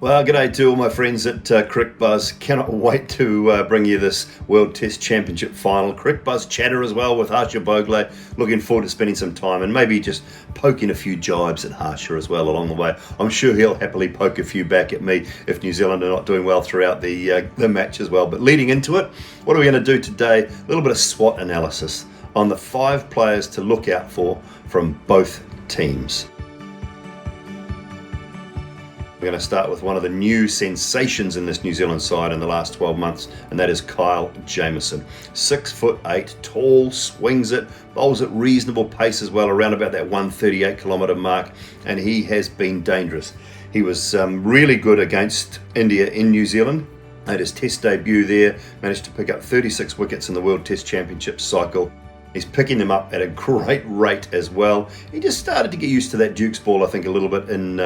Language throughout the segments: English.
Well, g'day to all my friends at Cricbuzz. Cannot wait to bring you this World Test Championship final. Cricbuzz chatter as well with Harsha Bhogle. Looking forward to spending some time and maybe just poking a few jibes at Harsha as well along the way. I'm sure he'll happily poke a few back at me if New Zealand are not doing well throughout the match as well. But leading into it, what are we going to do today? A little bit of SWOT analysis on the 5 players to look out for from both teams. We're going to start with one of the new sensations in this New Zealand side in the last 12 months, and that is Kyle Jamieson. 6'8", tall, swings it, bowls at reasonable pace as well, around about that 138 kilometre mark, and he has been dangerous. He was really good against India in New Zealand. Made his Test debut there, managed to pick up 36 wickets in the World Test Championship cycle. He's picking them up at a great rate as well. He just started to get used to that Duke's ball, I think, a little bit in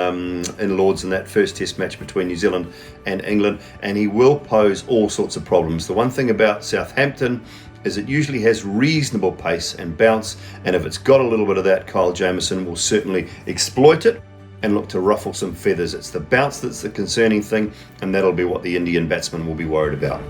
Lords in that first Test match between New Zealand and England, and he will pose all sorts of problems. The one thing about Southampton is it usually has reasonable pace and bounce, and if it's got a little bit of that, Kyle Jamieson will certainly exploit it and look to ruffle some feathers. It's the bounce that's the concerning thing, and that'll be what the Indian batsman will be worried about.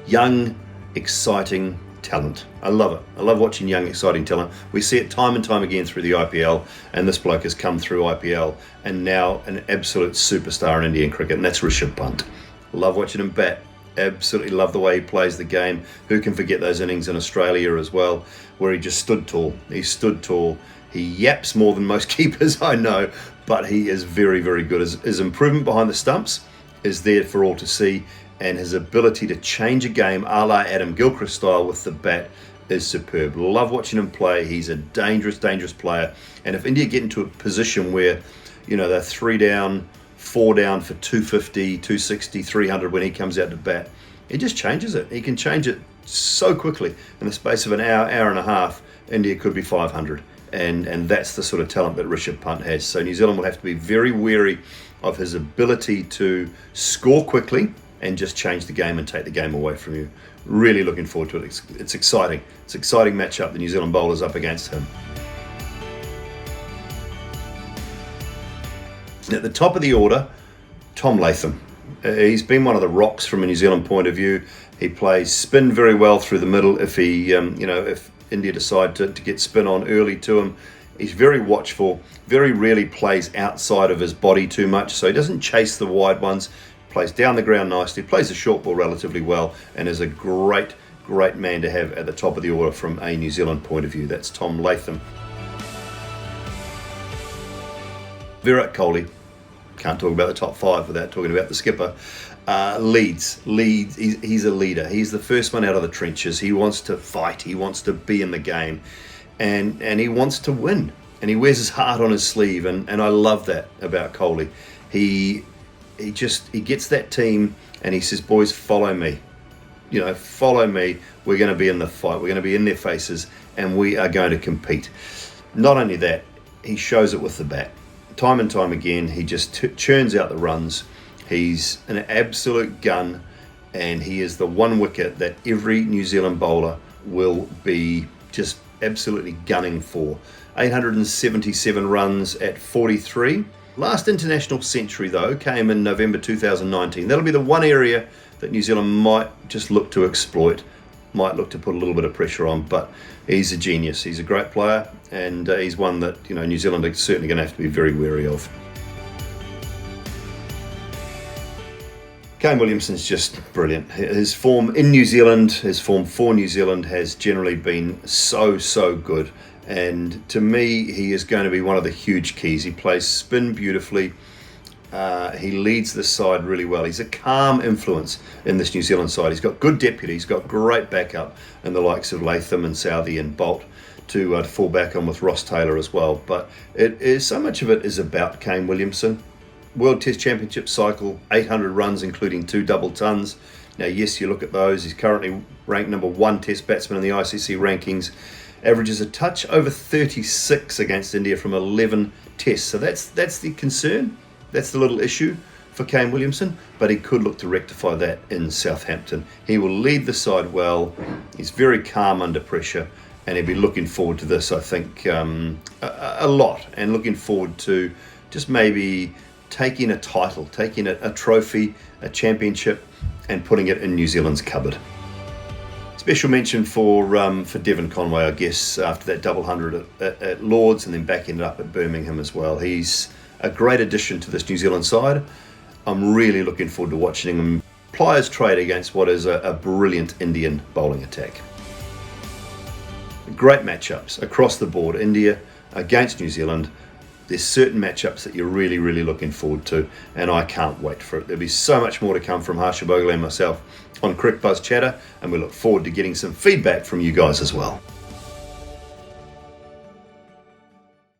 Young, exciting talent. I love it. I love watching young, exciting talent. We see it time and time again through the IPL, and this bloke has come through IPL and now an absolute superstar in Indian cricket, and that's Rishabh Pant. Love watching him bat. Absolutely love the way he plays the game. Who can forget those innings in Australia as well, where he just stood tall. He stood tall. He yaps more than most keepers, I know, but he is very, very good. His improvement behind the stumps is there for all to see, and his ability to change a game a la Adam Gilchrist style with the bat is superb. Love watching him play. He's a dangerous, dangerous player. And if India get into a position where, you know, they're 3 down, 4 down for 250, 260, 300 when he comes out to bat, he just changes it. He can change it so quickly. In the space of an hour, hour and a half, India could be 500. And that's the sort of talent that Rishabh Pant has. So New Zealand will have to be very wary of his ability to score quickly and just change the game and take the game away from you. Really looking forward to it. It's exciting. It's an exciting matchup. The New Zealand bowlers up against him. At the top of the order, Tom Latham. He's been one of the rocks from a New Zealand point of view. He plays spin very well through the middle. If if India decide to get spin on early to him, he's very watchful. Very rarely plays outside of his body too much, so he doesn't chase the wide ones. Plays down the ground nicely, plays the short ball relatively well, and is a great, great man to have at the top of the order from a New Zealand point of view. That's Tom Latham. Virat Kohli, can't talk about the top 5 without talking about the skipper. Leads. He's a leader. He's the first one out of the trenches. He wants to fight. He wants to be in the game, and he wants to win. And he wears his heart on his sleeve, and I love that about Kohli. He gets that team and he says, boys, follow me. You know, follow me. We're going to be in the fight. We're going to be in their faces and we are going to compete. Not only that, he shows it with the bat. Time and time again, he just churns out the runs. He's an absolute gun, and he is the one wicket that every New Zealand bowler will be just absolutely gunning for. 877 runs at 43. Last international century, though, came in November 2019. That'll be the one area that New Zealand might just look to exploit, might look to put a little bit of pressure on, but he's a genius. He's a great player, and he's one that, you know, New Zealand are certainly going to have to be very wary of. Kane Williamson's just brilliant. His form in New Zealand, his form for New Zealand has generally been so good. And to me, he is going to be one of the huge keys. He plays spin beautifully. He leads the side really well. He's a calm influence in this New Zealand side. He's got good deputies, got great backup in the likes of Latham and Southey and Bolt to fall back on with Ross Taylor as well. But it is so much of it is about Kane Williamson. World Test Championship cycle, 800 runs, including 2 double tons. Now, yes, you look at those. He's currently ranked number 1 Test batsman in the ICC rankings. Averages a touch over 36 against India from 11 tests. So that's the concern. That's the little issue for Kane Williamson, but he could look to rectify that in Southampton. He will lead the side well. He's very calm under pressure, and he'll be looking forward to this, I think, a lot, and looking forward to just maybe taking a title, taking a trophy, a championship, and putting it in New Zealand's cupboard. Special mention for Devon Conway, I guess, after that double hundred at Lords and then back ended up at Birmingham as well. He's a great addition to this New Zealand side. I'm really looking forward to watching him ply his trade against what is a brilliant Indian bowling attack. Great matchups across the board. India against New Zealand. There's certain matchups that you're really, really looking forward to, and I can't wait for it. There'll be so much more to come from Rishabh Pant and myself on Cricbuzz Chatter, and we look forward to getting some feedback from you guys as well.